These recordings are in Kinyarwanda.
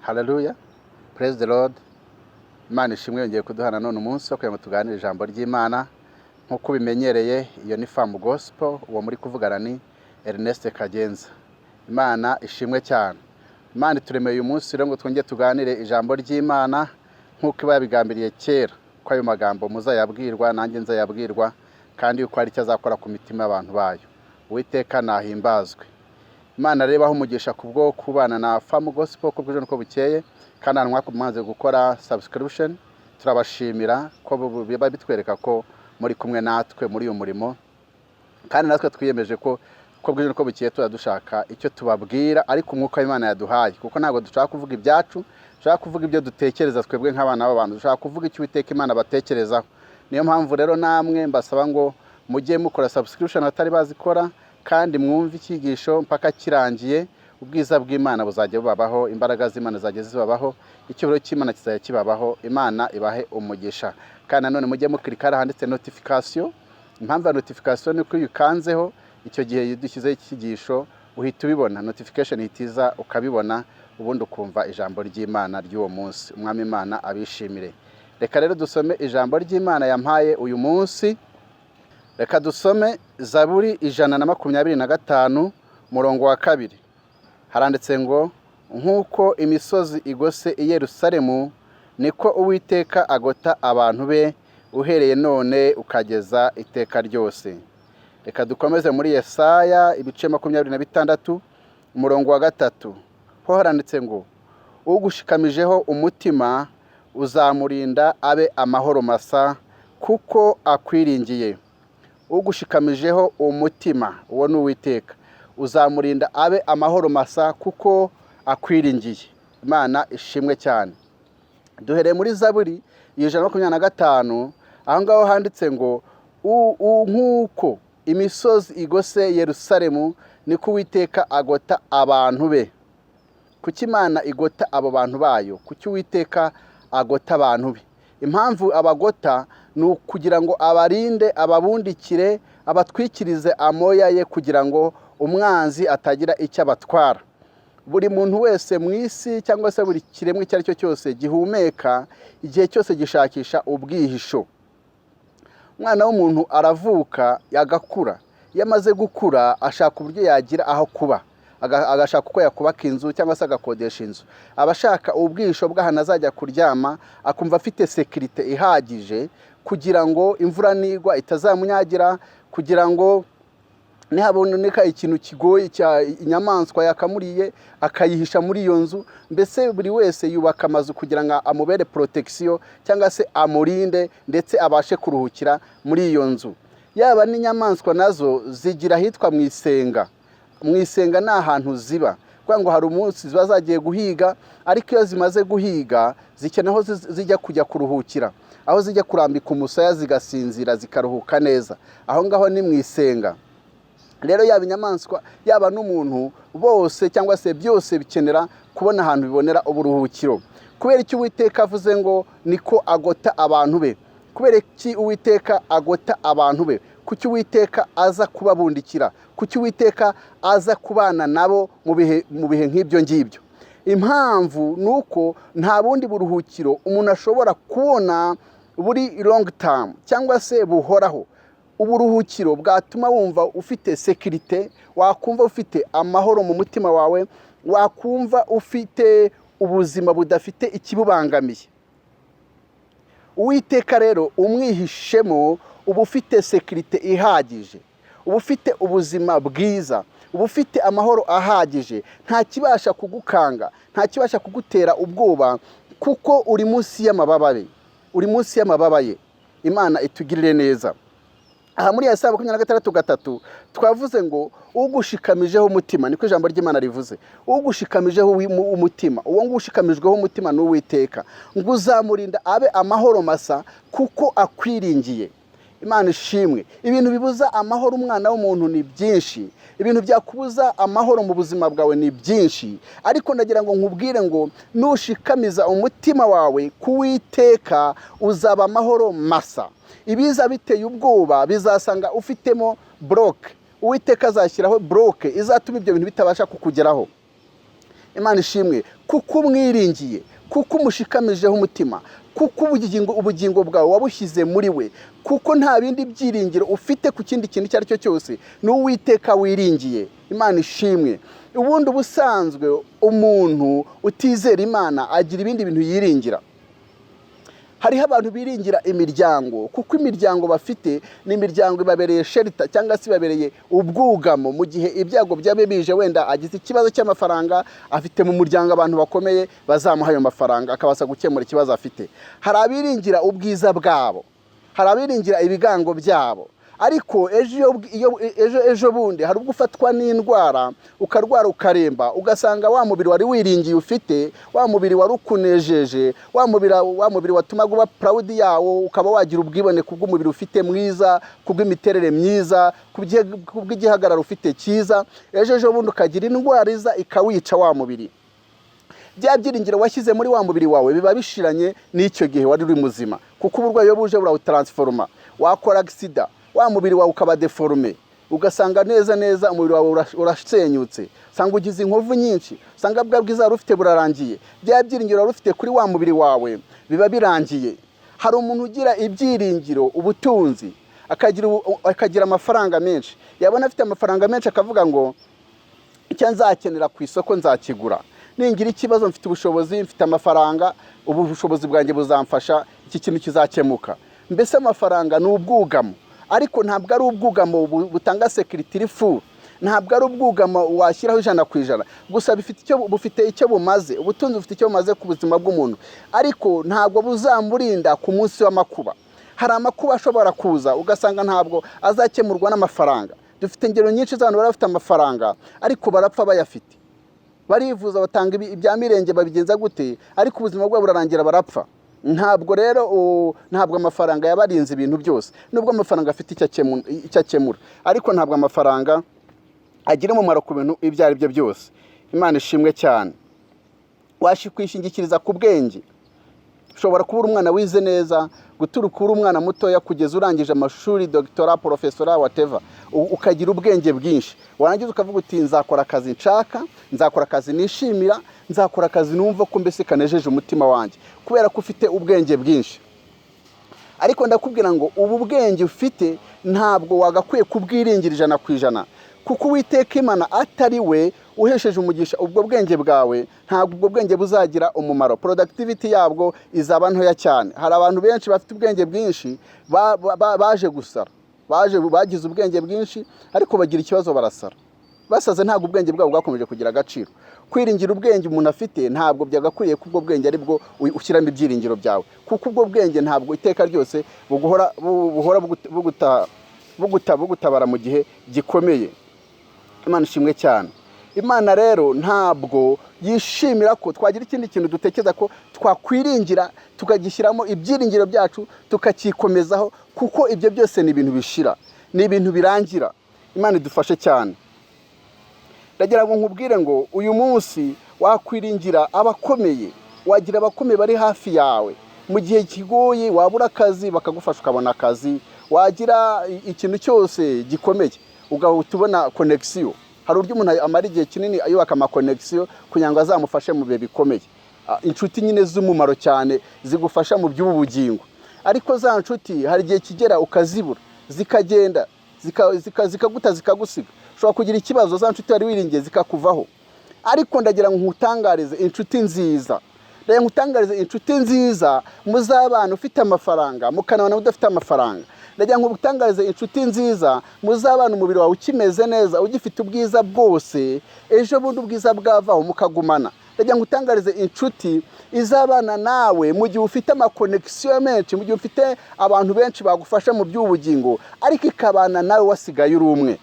Hallelujah. Praise the Lord. Imana ishimwe yongeye kuduhana none umunsi wo kugira ngo tuganire ijambo ry'Imana nkuko bimenyereye. Iyo ni Farm Gospel, uwo muri kuvugana ni Ernest Kagenza. Imana ishimwe cyane. Imana turemeye uyu munsi rero ngo twongeye tuganire ijambo ry'Imana nkuko ibabigambiriye kera ko ayo magambo muzayabwirwa nanjye nzayabwirwa kandi yuko ari cyazakora ku mitima y'abantu bayo. Uwiteka nahimbazwe. Imana rebaho umugisha kubwo kubana na Farm Gospel ko bwije nuko bukeye kandi mwakomanze gukora subscription. Turabashimira ko biba bitwereka ko muri kumwe natwe muri uyu murimo, kandi natwe twiyemeje ko bwije nuko bukeye dushaka icyo tubabwira ariko umwuka w'Imana yaduhaye, kuko ntago dushaka kuvuga ibyacu, dushaka kuvuga ibyo dutekereza twebwe nk'abana b'abantu, dushaka kuvuga icyo Uwiteka Imana batekerezaho. Niyo mpamvu rero namwe mbasaba ngo mujye mukora subscription atari bazikora, kandi mwumve ikigisho mpaka kirangiye. Ubwiza bw'Imana buzajya bubabaho, imbaraga z'Imana zajya zibabaho, icyubahiro cy'Imana kizajya kibabaho. Imana ibahe umugisha. Kandi nanone mujye mukirikara handitse notification. Impamvu ya notification ni ko yukanzeho icyo gihe dushyizeho ikigisho uhita ubibona, notification ihitiza ukabibona, ubundi ukumva ijambo ry'Imana ry'uwo munsi. Umwami Imana abishimire. Reka rero dusome ijambo ry'Imana yampaye uyu munsi. Reka dusome Zaburi 125 murongo wa 2. Haranditse ngo nkuko imisozi igose i Yerusalemu niko Uwiteka agota abantu be uhereye none ukageza iteka ryose. Reka dukomeze muri Yesaya ibice 26 umurongo wa 3. Ho haranditse ngo ugushikamijeho umutima uzamurinda abe amahoro masa kuko akwiringiye. Ugushikamijeho umutima, uwo ni Uwiteka, uzamurinda abe amahoro masa kuko akwiringiye. Imana ishimwe cyane. Duhereye muri Zaburi 125 aho ngaho handitse ngo nkuko imisozi igose Yerusalemu niko Uwiteka agota abantu be. Kuki Imana igota abo bantu bayo? Kuki Uwiteka agota abantu be? Impamvu abagota ni ukugira ngo abarinde, ababundikire, abatwikirize amoya ye kugira ngo umwanzi atagira icyo abatwara. Buri muntu wese mu isi cyangwa se buri kiremwe icyo ari cyo cyose gihumeka igihe cyose gishakisha ubwihisho. Umwana w'umuntu aravuka yagakura, yamaze gukura ashaka uburyo yagira aho kuba, agashaka uko yakubaka inzu cyangwa se agakodesha inzu. Abashaka ubwihisho bw'ahantu azajya kuryama, akumva afite sekirite ihagije kugira ngo imvura nigwa itazamunyagira, kugira ngo nihaboneka ikintu kigoye cya inyamaswa yakamuriye akayihisha muri iyo nzu. Mbese buri wese yubaka amazu kugira ngo amubere protection cyangwa se amurinde ndetse abashe kuruhukira muri iyo nzu. Yaba n'inyamaswa nazo zigira hitwa mu isenga. Mu isenga ni ahantu ziba, kugira ngo hari umunsi ziba zagiye guhiga, ariko iyo zimaze guhiga zikenaho zijya kujya kuruhukira, aho zijya kurambika umusaya zigasinzira zikaruhuka neza. Aho ngaho ni mu isenga. Rero yaba inyamaswa yaba n'umuntu bose cyangwa se byose bikenera kubona ahantu bibonera uburuhukiro. Kubera iki Uwiteka avuze ngo niko agota abantu be? Kubera iki Uwiteka agota abantu be? Kuki Uwiteka aza kubabundikira? Kuki Uwiteka aza kubana nabo mu bihe nk'ibyo ngibyo? Impamvu nuko nta bundi buruhukiro umuntu ashobora kubona buri long term cyangwa se buhoraho. Uburuhukiro bwatuma wumva ufite sekirite, wakumva ufite amahoro mu mutima wawe, wakumva ufite ubuzima budafite ikibubangamiye. Uwiteka rero umwihishemo uba ufite sekirite ihagije, uba ufite ubuzima bwiza, uba ufite amahoro ahagije. Nta kibasha kugukanga, nta kibasha kugutera ubwoba, kuko uri munsi y'amababa ye, uri munsi y'amababa ye. Imana itugirire neza. Aha muri Yesaya 26:3 twavuze ngo ugushikamijeho umutima, niko ijambo ry'Imana rivuze. Ugushikamijeho umutima, uwo ngushikamijweho umutima ni Uwiteka, ngo uzamurinda abe amahoro masa kuko akwiringiye. Imana ishimwe. Ibintu bibuza amahoro umwana w'umuntu ni byinshi, ibintu byakubuza amahoro mu buzima bwawe ni byinshi, ariko ndagira ngo nkubwire ngo nushikamiza umutima wawe kuwiteka uzaba amahoro masa. Ibiza biteye ubwoba bizasanga ufitemo block, Uwiteka azashyiraho block izatuma ibyo bintu bitabasha kukugeraho. Imana ishimwe kuko umwiringiye, kuko umushikamijeho umutima, kuko ubugingo bwawe wabushyize muri we, kuko nta bindi byiringiro ufite ku kindi kintu icyo ari cyo cyose, ni Uwiteka wiringiye. Imana ishimwe. Ubundi ubusanzwe umuntu utizera Imana agira ibindi bintu yiringira. Hariho abantu biringira imiryango, kuko imiryango bafite ni imiryango ibabereye shelter cyangwa se ibabereye ubwugamo mu gihe ibyago byabe bije, wenda agize ikibazo cy'amafaranga, afite mu muryango abantu bakomeye bazamuha ayo mafaranga akabasha gukemura ikibazo afite. Hari abiringira ubwiza bwabo, hari abiringira ibigango byabo, ariko ejo bundi hari ubwo ufatwa n'indwara ukarwara ukaremba, ugasanga wa mubiri wari wiringiye ufite, wa mubiri wari ukunejeje, wa mubiri watumaga uba proud yawo, ukaba wagira ubwibone kubw'umubiri ufite mwiza, kubw'imiterere myiza, kubw'igihagararo ufite cyiza, ejo bundi ukagira indwara iza ikawica wa mubiri. Bya byiringiro washyize muri wa mubiri wawe biba bishiranye n'icyo gihe wari uri muzima, kuko uburwayi buje burawutransforma, wakora accident, wa mubiri wawe ukaba deforme, ugasanga neza umubiri wawe urasenyutse, usanga ugize inkovu nyinshi, usanga bwa bwiza wari ufite burarangiye, bya byiringiro wari ufite kuri wa mubiri wawe biba birangiye. Hari umuntu ugira ibyiringiro, ubutunzi, akagira amafaranga menshi, yabona afite amafaranga menshi akavuga ngo icyo nzakenera ku isoko nzakigura, ningira ikibazo mfite ubushobozi, mfite amafaranga, ubu bushobozi bwanjye buzamfasha, iki kintu kizakemuka. Mbese amafaranga ni ubwugamo, ariko ntabwo ari ubwugamo butanga security full, ntabwo ari ubwugamo washyiraho 100%, gusa bufite icyo bumaze, ubutunzi bufite icyo bumaze ku buzima bw'umuntu, ariko ntabwo buzamurinda ku munsi w'amakuba. Hari amakuba ashobora kuza ugasanga ntabwo azakemurwa n'amafaranga. Dufite ingero nyinshi z'abantu bari bafite amafaranga ariko barapfa bayafite, barivuza batanga ibya mirenge babigenza gute, ariko ubuzima bwabo burarangira barapfa. Ntabwo amafaranga yabarinze ibintu byose, nubwo amafaranga afite icyo akemura, ariko ntabwo amafaranga agira umumaro ku bintu ibyo ari byo byose. Imana ishimwe cyane. Washikwishingikiriza ku bwenge, ushobora kuba umwana wize neza, guturuka uri umwana mutoya kugeza urangije amashuri, doctora, professora, whatever, ukagira ubwenge bwinshi, warangiza ukavuga uti nzakora akazi nshaka, nzakora akazi nishimira, nzakora akazi numva ko mbese kanejeje umutima wanjye, kubera ko ufite ubwenge bwinshi. Ariko ndakubwira ngo ubu bwenge ufite ntabwo wagakwiye kubwiringira 100%, kuko Uwiteka Imana atari we uhesheje umugisha ubwo bwenge bwawe, ntabwo ubwo bwenge buzagira umumaro, productivity yabwo izaba ntoya cyane. Hari abantu benshi bafite ubwenge bwinshi baje gusara, bagize ubwenge bwinshi ariko bagira ikibazo barasara, basaze ntabwo ubwenge bwabo bwakomeje kugira agaciro. Kwiringira ubwenge umuntu afite ntabwo byagakwiye ko ubwo bwenge ari bwo ushyiramo ibyiringiro byawe, kuko ubwo bwenge ntabwo iteka ryose buhora bugutabara mu gihe gikomeye. Imana ishimwe cyane. Imana rero ntabwo yishimira ko twagira ikindi kintu dutekereza ko twakwiringira tukagishyiramo ibyiringiro byacu tukakikomezaho, kuko ibyo byose ni ibintu bishira, ni ibintu birangira. Imana idufashe cyane. Ndagira ngo nkubwire ngo uyu munsi wakwiringira abakomeye, wagira abakomeye bari hafi yawe mu gihe kigoye, wabura akazi bakagufasha ukabona akazi, wagira ikintu cyose gikomeye ugahita connection. Hari uryo umuntu amara igihe kinini ayubaka ama connection kugira ngo azamufashe mu bihe bikomeye. Inshuti nyine z'umumaro cyane zigufasha mu by'ubugingo, ariko za nshuti hari igihe kigera ukazibura, zikagenda zikaguta zikagusiga, ushobora kugira ikibazo za nshuti wari wiringiye zikakuvaho. Ariko ndagira ngo nkutangarize inshuti nziza, ndagira nkutangarize inshuti nziza muzabana ufite amafaranga mukanabana udafite amafaranga. Ndagira ngo ngutangarize inshuti nziza muzabana umubiri wawe ukimeze neza, ugifite ubwiza bwose, ejo bundi ubwiza bwavaho mukagumana. Ndagira ngo ngutangarize inshuti izabana nawe mu gihe ufite ama connection menshi, mu gihe ufite abantu benshi bagufasha mu by'ubugingo, ariko ikabana nawe wasigaye uri umwe.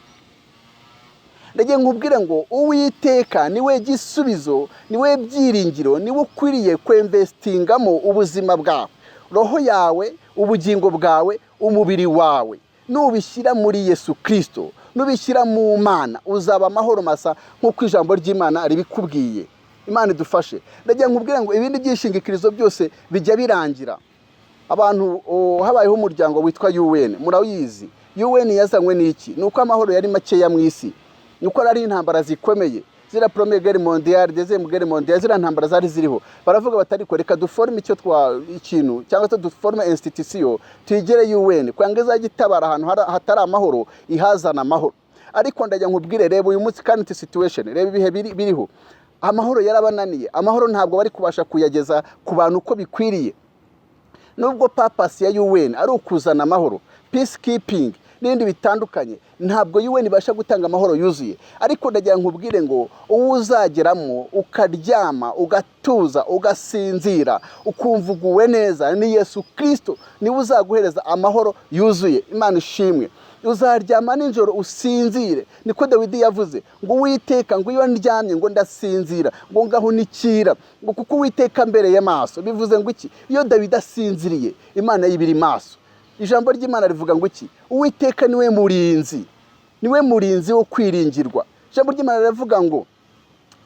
Ndagira nkubwire ngo Uwiteka niwe gisubizo, niwe byiringiro, niwe ukwiriye kwinvestingamo ubuzima bwawe, roho yawe, ubugingo bwawe, umubiri wawe. Nubishyira muri Yesu Kristo, nubishyira mu Mana, uzaba amahoro masa nk'uko ijambo ry'Imana ribikubwiye. Imana idufashe. Ndagira nkubwire ngo ibindi byishingikirizo byose bijya birangira. Abantu habayeho umuryango witwa UN, murawizi. UN yazanywe n'iki? Nuko amahoro yari makeya mu isi, nuko ari intambara zikomeye zira première guerre mondiale, deuxième guerre mondiale, zira ntambara zari ziriho, baravuga batari ko reka duforme icyo ikintu cyangwa se duforme institution tuyigere UN kwanga izagitabara ahantu hatari amahoro ihazana amahoro. Ariko ndajya nkubwire, reba uyu munsi current situation, reba ibihe biriho, amahoro yarabananiye, amahoro ntabwo bari kubasha kuyageza ku bantu uko bikwiriye. Nubwo purpose ya UN ari ukuzana amahoro, peacekeeping n'ibindi bitandukanye, ntabwo UN ibasha gutanga amahoro yuzuye. Ariko ndagira nkubwire ngo uwo uzageramo ukaryama ugatuza ugasinzira ukumva uguwe neza ni Yesu Kristo, niwe uzaguhereza amahoro yuzuye. Imana ishimwe. Uzaryama nijoro usinzire, niko Dawidi yavuze ngo Uwiteka ngo iyo ndyamye ngo ndasinzira ngo ngahunikira ngo kuko Uwiteka mbereye maso. Bivuze ngo iki? Iyo Dawidi asinziriye Imana yibiri maso. Ijambo ry'Imana rivuga ngo iki? Uwiteka niwe murinzi wo kwiringirwa. Ijambo ry'Imana rivuga ngo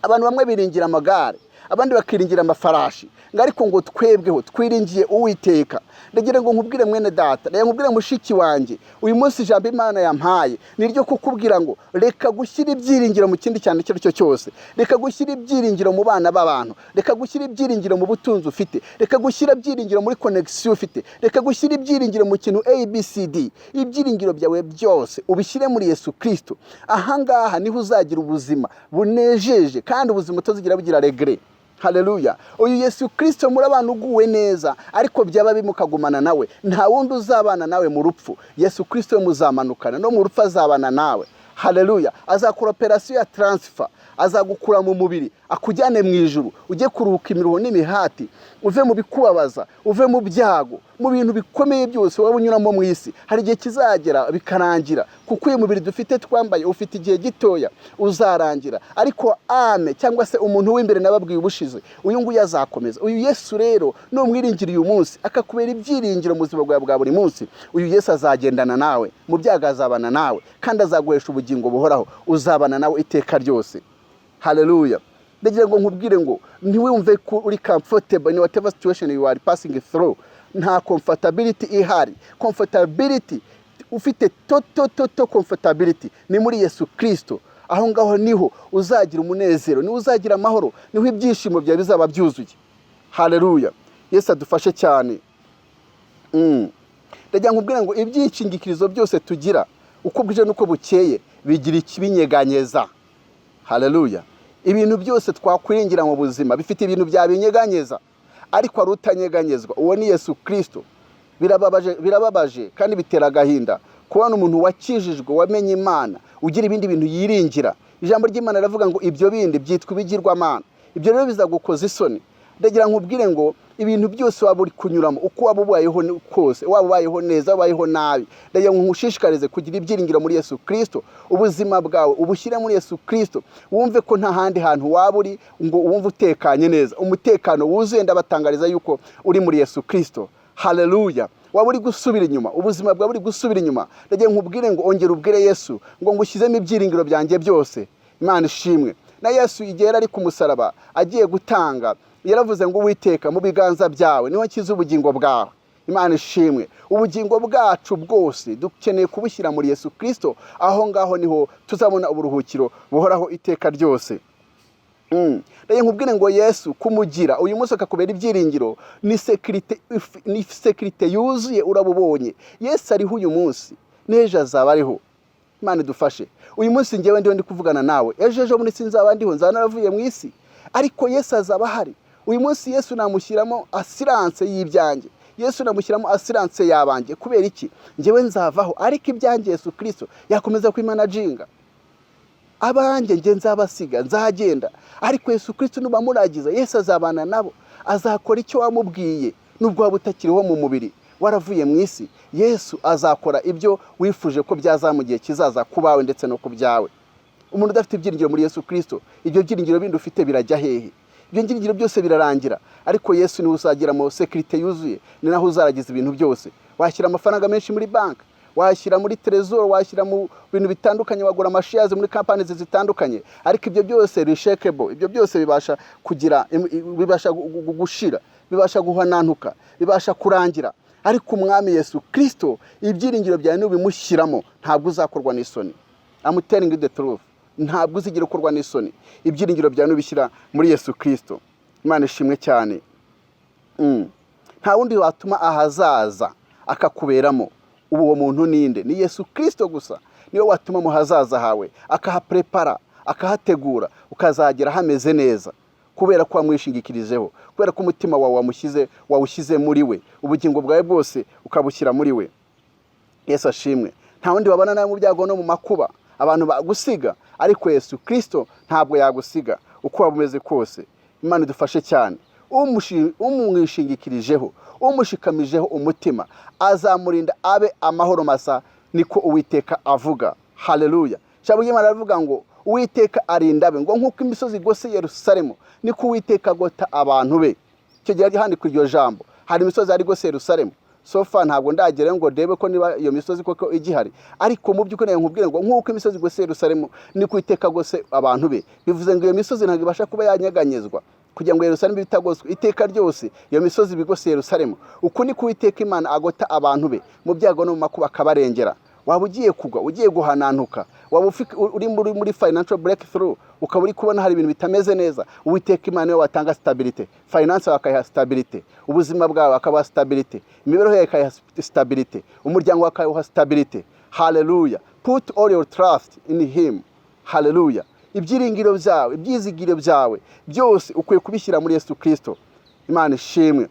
abantu bamwe biringira amagare, abandi bakiringira amafarashi, ariko ngo twebweho twiringiye Uwiteka. Ndagira ngo nkubwire mwene data, ndagira nkubwire mushiki wanjye, uyu munsi ijambo Imana yampaye niryo kukubwira ngo reka gushyira ibyiringiro mu kindi cyane cyo cyose, reka gushyira ibyiringiro mu bana b'abantu, reka gushyira ibyiringiro mu butunzi ufite, reka gushyira ibyiringiro muri connection ufite, reka gushyira ibyiringiro mu kintu ABCD. Ibyiringiro byawe byose ubishyire muri Yesu Kristo. Ahangaha niho uzagira ubuzima bunejeje kandi ubuzima utozigira bugira regret. Haleluya. Uyu Yesu Kristo muri abantu uguwe neza, ariko byaba bimukagumana nawe, nta wundi uzabana nawe mu rupfu. Yesu Kristo muzamanukana no mu rupfu azabana nawe. Haleluya. Azakora operation ya transfer, azagukura mu mubiri akujyane mu ijuru, ujye kuruhuka imiruho n'imihati, uve mu bikubabaza, uve mu byago, mu bintu bikomeye byose waba unyuramo mu isi. Hari igihe kizagera bikarangira, kuko uyu mubiri dufite twambaye ufite igihe gitoya uzarangira. Ariko cyangwa se umuntu w'imbere nababwiye ubushize, uyu nguyu azakomeza. Uyu Yesu rero no mwiringira uyu munsi akakubera ibyiringiro mu buzima bwawe bwa buri munsi. Uyu Yesu azagendana nawe, mu byago azabana nawe, kandi azaguhesha ubugingo buhoraho, uzabana nawe iteka ryose. Haleluya. Ndagira ngo nkubwire ngo ntiwumve ko uri comfortable in whatever situation you are passing through. Nta comfortability ihari. Comfortability ufite toto comfortability ni muri Yesu Kristo. Aho ngaho niho uzagira umunezero, niho uzagira amahoro, niho ibyishimo byawe bizaba byuzuye. Haleluya. Yesu adufashe cyane. Ndagira nkubwire ngo ibyishingikirizo byose tugira uko bwije nuko bukeye bigira ikibinyeganyeza. Haleluya. Ibintu byose twakwiringira mu buzima bifite ibintu byabinyeganyeza, ariko ari utanyeganyezwa uwo ni Yesu Kristo. Birababaje kandi bitera agahinda kubona umuntu wakijijwe wamenye Imana ugira ibindi bintu yiringira. Ijambo ry'Imana riravuga ngo ibyo bindi byitwa ibigirwamana. Ibyo rero bizagukoza isoni. Ndagira nkubwire ngo ibintu byose waba uri kunyuramo uko waba ubayeho kose, waba ubayeho neza ubayeho nabi, ndagira ngo nkushishikarize kugira ibyiringiro muri Yesu Kristo. Ubuzima bwawe ubushyire muri Yesu Kristo, wumve ko nta handi hantu waba uri ngo wumve utekanye neza. Umutekano wuzuye ndabatangariza yuko uri muri Yesu Kristo. Haleluya. Waba uri gusubira inyuma, ubuzima bwawe buri gusubira inyuma, ndagira nkubwire ngo ongera ubwire Yesu ngo ngushyizemo ibyiringiro byanjye byose. Imana ishimwe. Na Yesu igihe ari ku musaraba agiye gutanga, yaravuze ngo Uwiteka mu biganza byawe niho nshyize ubugingo bwawe. Imana ishimwe. Ubugingo bwacu bwose dukeneye kubushyira muri Yesu Kristo. Aho ngaho niho tuzabona uburuhukiro buhoraho iteka ryose. Ndagira nkubwire ngo Yesu kumugira uyu munsi akakubera ibyiringiro ni security yuzuye urabubonye. Yesu ariho uyu munsi, n'ejo azaba ariho. Imana idufashe. Uyu munsi ngewe ndi kuvugana nawe, ejo muri sinzaba ndiho, nzanaravuye mu isi, ariko Yesu azaba ahari. Uyu munsi Yesu namushyiramo assurance y'ibyanjye, Yesu namushyiramo assurance yabanjye. Kubera iki? Ngewe nzavaho, ariko ibyanjye Yesu Kristo yakomeza kwimanaginga. Abanjye nge nzabasiga, nzagenda, ariko Yesu Kristo nubamuragiza, Yesu azabana nabo, azakora icyo wamubwiye. Nubwo waba utakiriho mu mubiri, waravuye mu isi, Yesu azakora ibyo wifuje ko byaza mu gihe kizaza kubawe ndetse no ku byawe. Umuntu udafite ibyiringiro muri Yesu Kristo, ibyo byiringiro bindi ufite birajya hehe? Ibyo byiringiro byose birarangira, ariko Yesu niwe uzagira mu security yuzuye, ni naho uzaragiza ibintu byose. Washyira amafaranga menshi muri bank, washyira muri trezor, washyira mu bintu bitandukanye, wagura amashares muri companies zitandukanye, ariko ibyo byose reshakable, ibyo byose bibasha kugira, bibasha gushira, bibasha guhanantuka, bibasha kurangira. Ariko umwami Yesu Kristo ibyiringiro byawe n'ubimushyiramo ntabwo uzakorwa n'isoni. I'm telling you the truth. ntabwo uzigira ukorwa n'isoni. Ibyiringiro byawe nubishyira muri Yesu Kristo. Imana ishimwe cyane. Nta wundi watuma ahazaza akakuberamo. Uwo muntu ninde? Ni Yesu Kristo gusa. Niyo watuma mu hazaza hawe akahaprepara, akahategura, ukazagera hameze neza, kubera ko wamwishingikirijeho, kubera ko umutima wawe wawushyize muri we, ubugingo bwawe bwose ukabushyira muri we. Yesu ashimwe. Nta wundi wabana nawe mu byago no mu makuba, abantu bagusiga, ariko Yesu Kristo ntabwo yagusiga uko waba umeze kose. Imana idufashe cyane. Umwishingikirijeho, umushikamijeho umutima, azamurinda abe amahoro masa, niko Uwiteka avuga. Haleluya. Ijambo ry'Imana rivuga ngo Uwiteka arinda abe, ngo nk'uko imisozi igose Yerusalemu, niko Uwiteka agota abantu be. Icyo gihe handikwa iryo jambo, hari imisozi ari gose Yerusalemu. Sofa ntabwo ndagera ngo ndebe ko niba iyo misozi koko igihari, ariko mu by'ukuri nkubwire ngo nk'uko imisozi igose Yerusalemu, niko Uwiteka agose abantu be. Bivuze ngo iyo misozi ntabwo ibasha kuba yanyeganyezwa kugira ngo Yerusalemu bitagoswe iteka ryose. Iyo misozi bigose Yerusalemu, uko niko Uwiteka Imana agota abantu be mu byago no mu makuba akabarengera. Waba ugiye kugwa, ugiye guhanantuka, waba uri muri financial breakthrough, ukaba uri kubona hari ibintu bitameze neza, Uwiteka Imana niwe watanga stability. Finance wakayiha stability, ubuzima bwawe akabaha stability, imibereho yawe ikayiha stability, umuryango wawe akayiha stability. Hallelujah. Put all your trust in him. Hallelujah. Ibyiringiro byawe, ibyizigiro byawe byose ukwiye kubishyira muri Yesu Kristo. Imana ishimwe.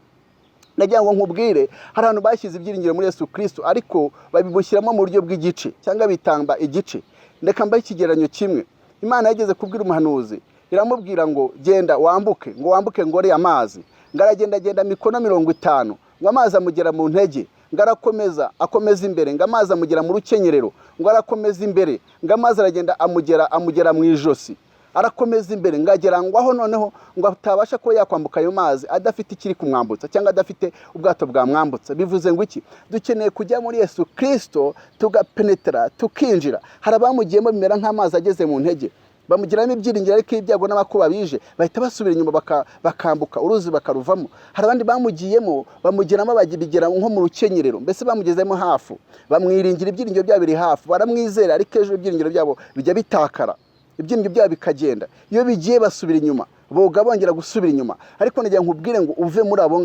Nagira ngo nkubwire, hari abantu bashyize ibyiringiro muri Yesu Kristo, ariko babibushyiramo mu buryo bw'igice cyangwa bitamba igice. Ndeka mbaye ikigeranyo kimwe. Imana yageze kubwira umuhanuzi, iramubwira ngo genda wambuke, ngo wambuke ngo ari amazi. Ngaragenda mikono 50, ngo amazi amugera mu ntege. Ngarakomeza akomeza imbere, ngo amazi amugera mu rukenyerero. Ngo arakomeza imbere, ngo amazi aragenda amugera mu ijosi. Arakomeza imbere, ngagera ngo aho noneho ngo atabasha ko yakwambuka ayo mazi adafite ikiri kumwambutsa cyangwa adafite ubwato bwamwambutsa. Bivuze ngo iki? Dukeneye kujya muri Yesu Kristo, tugapenetra, tukinjira. Hari abamugiyemo bimera nk'amazi ageze mu ntege, bamugiramo ibyiringiro, ariko ibyago n'amakuba bije bahita basubira inyuma bakambuka uruzi bakaruvamo. Hari abandi bamugiyemo bamugiramo bagibigera nko mu rukenyerero, mbese bamugezemo hafu, bamwiringira ibyiringiro byabo biri hafu, baramwizera, ariko ejo ibyiringiro byabo bijya bitakara, ibyiringiro byabo bikagenda. Iyo bigiye basubira inyuma, boga bongera gusubira inyuma. Ariko nagira nkubwire ngo uve muri abo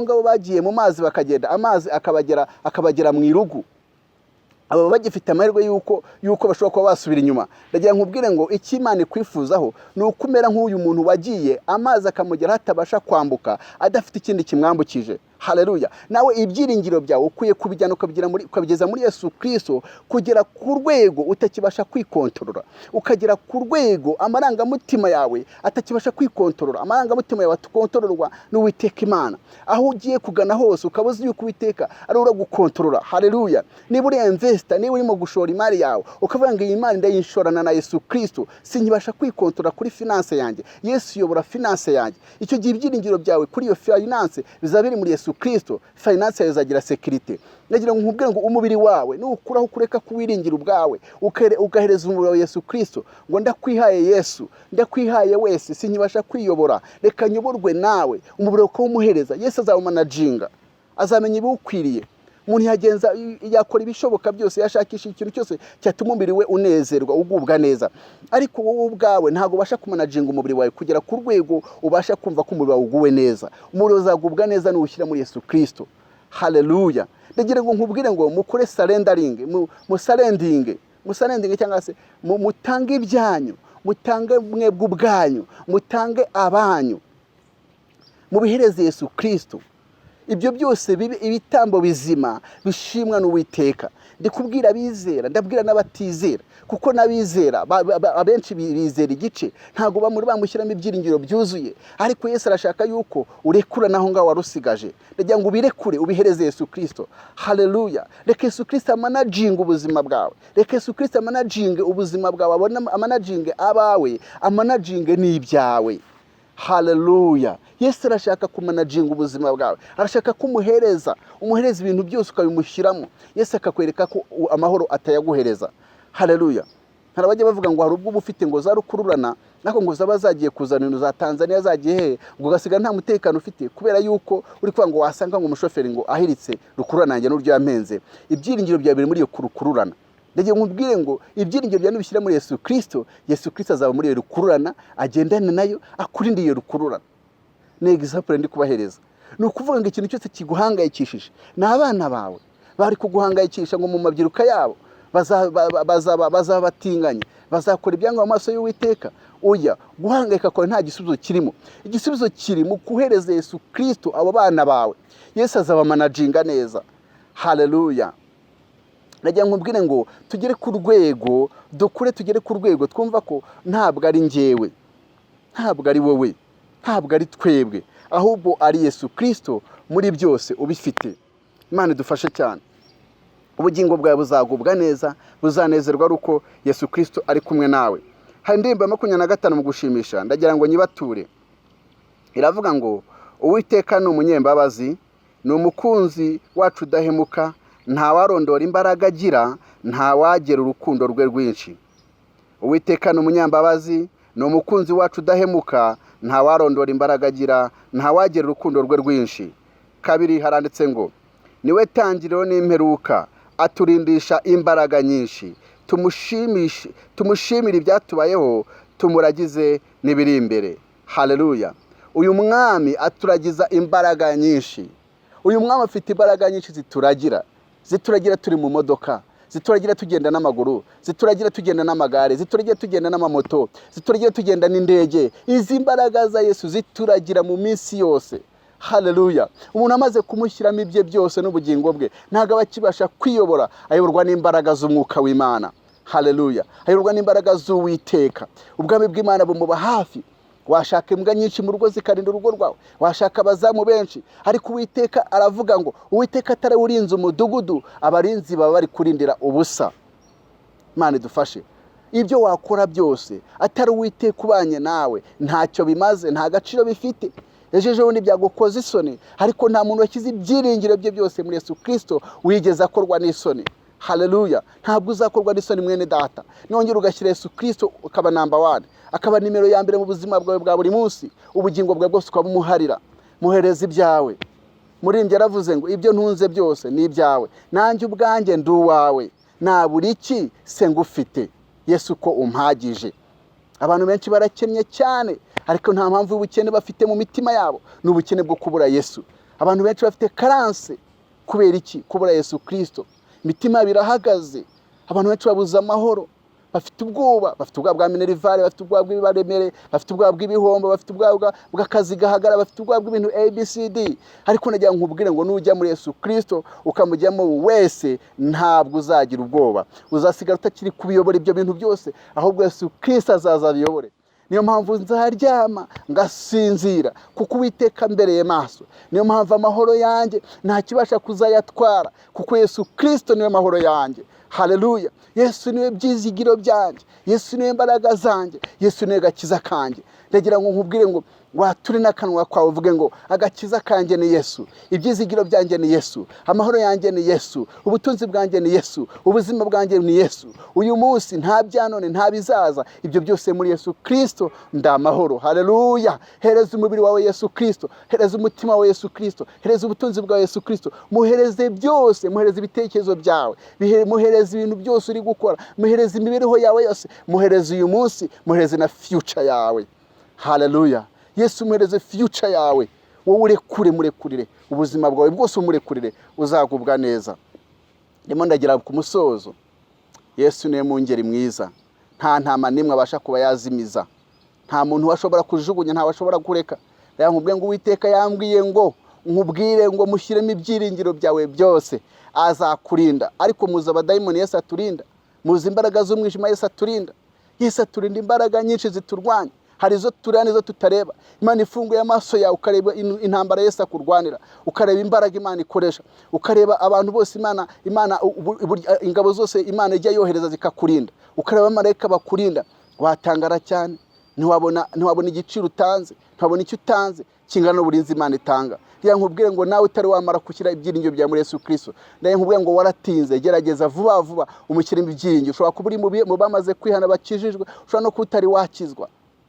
ngabo bagiye mu mazi bakagenda, amazi akabagera mu irugu. Abo bagifite amahirwe yuko bashobora kuba basubira inyuma. Ndagira nkubwire ngo ikimana ikwifuzaho ni ukumera nk'uyu muntu wagiye amazi akamugera hatabasha kwambuka adafite ikindi kimwambukije. Haleluya. Nawe ibyiringiro byawe ukwiye kubijyana ukabigeza muri Yesu Kristo, kugera ku rwego utakibasha kwikontorora, ukagera ku rwego amarangamutima yawe atakibasha kwikontorora. Amarangamutima yawe atukontororwa n'Uwiteka Imana. Aho ugiye kugana hose ukabuza yuko Uwiteka ari uragukontorora. Haleluya. Niba uri investor, niba urimo gushora imari yawe, ukavuga ngo iyi mari ndayinshorana na Yesu Kristo, sinkibasha kwikontorora kuri finance yanjye, Yesu yobora finance yanjye. Icyo gihe ibyiringiro byawe kuri iyo finance bizabiri muri Yesu Kristo, finance yawe izagira security. Nagira ngo nkubwire ngo umubiri wawe nukuraho kureka kuwiringira ubwawe, ugahereza umubiri wa Yesu Kristo, ngo ndakwihaye Yesu, ndakwihaye wese, sinkibasha kwiyobora, reka nyoborwe nawe. Umubiri uko umuhereza, Yesu azawumanaginga, azamenya ibiwukwiriye. Umuntu yakora ibishoboka byose, yashakisha ikintu cyose cyatuma umubiri we unezerwa, ugubwa neza. Ariko wowe ubwawe ntago ubasha kumanaginga umubiri wawe kugera ku rwego ubasha kumva ko umubiri wawe uguwe neza. Umubiri uzagubwa neza nuwushyira muri Yesu Kristo. Haleluya. Ndagira ngo nkubwire ngo mukore surrendering, musarendinge cyangwa se mutange ibyanyu, mutange mwebwe ubwanyu, mutange abanyu, mubihereze Yesu Kristo. Ibyo byose bibe ibitambo bizima bishimwa n'Uwiteka. Ndikubwira abizera, ndabwira n'abatizera, kuko nabizera abenshi bizera igice, ntago bamushyiramo ibyiringiro byuzuye. Ariko Yesu arashaka yuko urekura naho ngaho warusigaje. Ndagira ngo ubirekure ubihereze Yesu Kristo. Haleluya. Reka Yesu Kristo amanaginge ubuzima bwawe, reka Yesu Kristo amanaginge ubuzima bwawe, amanaginge abawe, amanaginge n'ibyawe. Haleluya. Yesu arashaka kumanaginga ubuzima bwawe, arashaka kumuhereza ibintu byose ukabimushyiramo. Yesu akakwereka ko amahoro atayaguhereza. Haleluya. Harabajya bavuga ngo hari ubwo ufite ngo zarukururana, nako ngo zaba zagiye kuzana za Tanzania zagiye he, ngo gasiga nta mutekano ufite, kubera yuko uri kwa ngo wasanga ngo umushoferi ngo ahiritse rukururana nanjye n'uryo yampenze. Ibyiringiro bya biri muri iyo kurukururana. ndagiye nkubwire ngo ibyiringiro byawe nibishyira muri Yesu Kristo azaba muri iyo rukururana, agendane nayo, akurinde iyo rukururana. Ni example ndi kubahereza. Ni ukuvuga ngo ikintu cyose kiguhangayikishije, ni abana bawe bari kuguhangayikisha ngo mu mabyiruka yabo bazabatinganye, bazakora ibyangwa mu maso y'Uwiteka. Oya, guhangayika kwawe nta gisubizo kirimo. Igisubizo kiri mu kuhereza Yesu Kristo abo bana bawe. Yesu azabamanaginga neza. Haleluya. Nagira nkubwire ngo tugere ku rwego, tugere ku rwego twumva ko ntabwo ari njyewe, ntabwo ari wowe, ntabwo ari twebwe, ahubwo ari Yesu Kristo muri byose ubifite. Imana idufashe cyane. Ubugingo bwawe buzagubwa neza, buzanezerwa ari uko Yesu Kristo ari kumwe nawe. Hari indirimbo ya 25 mu gushimisha, ndagira ngo nyibature. Iravuga ngo Uwiteka ni umunyembabazi, ni umukunzi wacu udahemuka, nta warondora imbaraga agira, nta wagera urukundo rwe rwinshi. Uwiteka ni umunyambabazi, ni umukunzi wacu udahemuka, nta warondora imbaraga agira, nta wagera urukundo rwe rwinshi. Kabiri haranditse ngo niwe tangiriro n'imperuka, aturindisha imbaraga nyinshi. Tumushimire ibyatubayeho, tumuragize n'ibiri imbere. Haleluya. Uyu mwami aturagiza imbaraga nyinshi. Uyu mwami afite imbaraga nyinshi zituragira turi mu modoka, zituragira tugenda n'amaguru, zituragira tugenda n'amagare, zituragira tugenda n'amamoto, zituragira tugenda n'indege. Izi mbaraga za Yesu zituragira mu minsi yose. Haleluya. Umuntu amaze kumushyiramo ibye byose n'ubugingo bwe, ntago abakibasha kwiyobora, ayoborwa n'imbaraga z'umwuka w'Imana. Haleluya. Ayoborwa n'imbaraga z'Uwiteka. Ubwami bw'Imana bumuba hafi. Washaka imbwa nyinshi mu rugo zikarinda urugo rwawe, washaka abazamu benshi, ariko Uwiteka aravuga ngo Uwiteka atari urinze umudugudu, abarinzi baba bari kurindira ubusa. Imana idufashe. Ibyo wakora byose atari Uwiteka ubanye nawe, ntacyo bimaze, nta gaciro bifite. Ejeje wundi byagukoza isoni, ariko nta muntu wakize ibyiringiro bye byose muri Yesu Kristo wigeze akorwa n'isoni. Haleluya. Ntabwo uzakorwa n'isoni mwene data. Nongera ugashyira Yesu Kristo ukaba number 1, akaba nimero ya mbere mu buzima bwawe bwa buri munsi, ubugingo bwawe bwose ukabumuharira. Muhereza ibyawe. Murimbye yaravuze ngo ibyo ntunze byose ni ibyawe, nanjye ubwanjye ndi uwawe, naburi iki se ngufite. Yesu ko umpagije. Abantu benshi barakennye cyane, ariko nta mpamvu y'ubukene bafite mu mitima yabo, n'ubukene bwo kubura Yesu. Abantu benshi bafite karance kubera iki? Kubura Yesu Kristo. Imitima birahagaze, abantu benshi babuze amahoro, bafite ubwoba bwa minerivare, bafite ubwoba bw'ibibaremere, bafite ubwoba bw'ibihombo, bafite ubwoba bw'akazi gahagara, bafite ubwoba bw'ibintu ABCD. Ariko nagira nkubwire ngo nujya muri Yesu Kristo ukamujyamo wese, ntabwo uzagira ubwoba, uzasigara utakiri kubiyobora ibyo bintu byose, ahubwo Yesu Kristo azaza abiyobore. Niyo mpamvu nzaryama ngasinzira, kuko Uwiteka mbereye maso. Niyo mpamvu amahoro yanjye nta kibasha kuzayatwara, kuko Yesu Kristo niwe mahoro yanjye. Haleluya. Yesu niwe byizigiro byanjye, Yesu niwe mbaraga zanjye, Yesu niwe gakiza kanjye. Ndagira ngo nkubwire ngo wature n'akanwa kwawe uvuge ngo agakiza kanjye ni Yesu, ibyizigiro byanjye ni Yesu, amahoro yanjye ni Yesu, ubutunzi bwanjye ni Yesu, ubuzima bwanjye ni Yesu. Uyu munsi nta byanone nta bizaza, ibyo byose muri Yesu Kristo ndamahoro. Haleluya. Hereza umubiri wawe Yesu Kristo, hereza umutima wawe Yesu Kristo, hereza ubutunzi bwawe Yesu Kristo, muhereze byose, muhereze ibitekerezo byawe, muhereze ibintu byose uri gukora, muhereze imibereho yawe yose, muhereze uyu munsi, muhereze na future yawe. Haleluya. Yesu muhereze future yawe, wowe murekurire ubuzima bwawe bwose, umurekurire, uzagubwa neza. Ndimo ndagira ku musozo. Yesu niwe mungeri mwiza, nta ntama nimwe abasha kuba yazimiza, nta muntu washobora kujugunya, nta washobora kureka. Yankubwiye ngo Uwiteka yambwiye ngo nkubwire ngo mushyiremo ibyiringiro byawe byose, azakurinda. Ariko muzi abadayimoni Yesu aturinda, muzi imbaraga z'umwijima Yesu aturinda. Yesu aturinda imbaraga nyinshi ziturwanya, hari izo tureba n'izo tutareba. Imana ifunguye amaso yawe ukareba intambara Yesu akurwanira, ukareba imbaraga Imana ikoresha, ukareba abantu bose Imana ingabo zose Imana ijya yohereza zikakurinda, ukareba abamarayika bakurinda. Watangara cyane, ntiwabona igiciro utanze, ntiwabona icyo utanze kingana n'uburinzi Imana itanga. Nkubwire ngo nawe utari wamara gushyira ibyiringiro bya muri Yesu Kristo, nkubwire ngo waratinze, gerageza vuba vuba umushyiremo ibyiringiro. Ushobora kuba uri mu bamaze kwihana bakijijwe, ushobora no kuba utari wakizwa,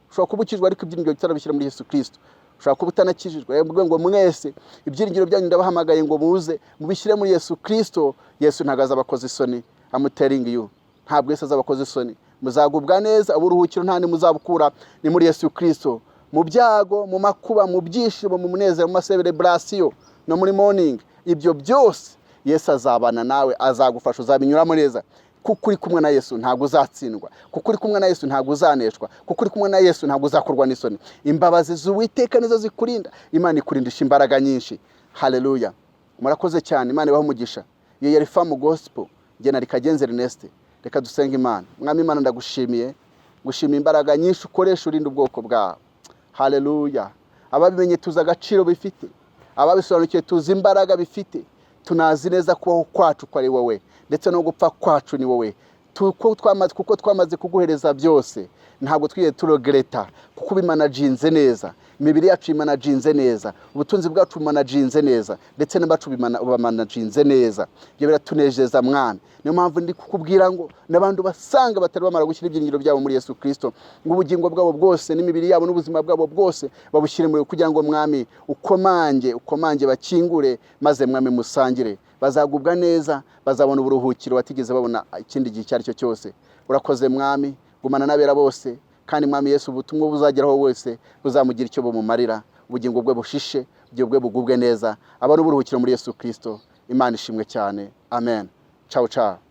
ushobora kuba ukijwe ariko ibyiringiro bitarabishyira muri Yesu Kristo, ushobora kuba utanakijijwe. Nkubwire ngo mwese ibyiringiro byanyu ndabahamagaye ngo muze mubishyire muri Yesu Kristo. Yesu ntagaza abakoze isoni, I'm telling you, ntabwo Yesu azabakoze isoni, muzagubwa neza, uburuhukiro nta muzabukura ni muri Yesu Kristo, mu byago, mu makuba, mu byishimo, mu munezero, mu celebration no muri morning. Ibyo byose Yesu azabana nawe, azagufasha, uzabinyuramo neza. Kuko uri kumwe na Yesu ntabwo uzatsindwa, kuko uri kumwe na Yesu ntabwo uzaneshwa, kuko uri kumwe na Yesu ntabwo uzakorwa n'isoni. Imbabazi z'Uwiteka nizo zikurinda, Imana ikurindisha imbaraga nyinshi. Haleluya. Murakoze cyane, Imana ibahe umugisha. Iyo yari Farm Gospel, nge nari Kagenzi Ernest. Reka dusenge Imana. Mwami Imana, ndagushimiye, gushima imbaraga nyinshi ukoresha urinda ubwoko bwawe. Haleluya. Ababimenye tuzi agaciro bifite, ababisobanukiye tuzi imbaraga bifite, tunazi neza kubaho kwacu ko ari wowe, ndetse no gupfa kwacu ni wowe. Kuko twamaze kuguhereza byose, ntabwo twiye turogereta, kuko ubimanaginze neza, imibiri yacu imanaginze neza, ubutunzi bwacu bumanaginze neza, ndetse n'abacu bamanaginze neza. Ibyo biratunezeza Mwami. Niyo mpamvu ndi kukubwira ngo n'abantu basanga batari bamara gushyira ibyiringiro byabo muri Yesu Kristo, ngo ubugingo bwabo bwose n'imibiri yabo n'ubuzima bwabo bwose babushyire muri, kugira ngo Mwami ukomange bakingure, maze Mwami musangire. Bazagubwa neza, bazabona uburuhukiro batigeze babona ikindi gihe icyo ari cyo cyose. Urakoze Mwami, gumana n'abera bose, kandi Mwami Yesu ubutumwa buzageraho wese buzamugira icyo bumumarira, ubugingo bwe bushishe, ubugingo bwe bugubwe neza, abana uburuhukiro muri Yesu Kristo. Imana ishimwe cyane. Amen. Ciao ciao.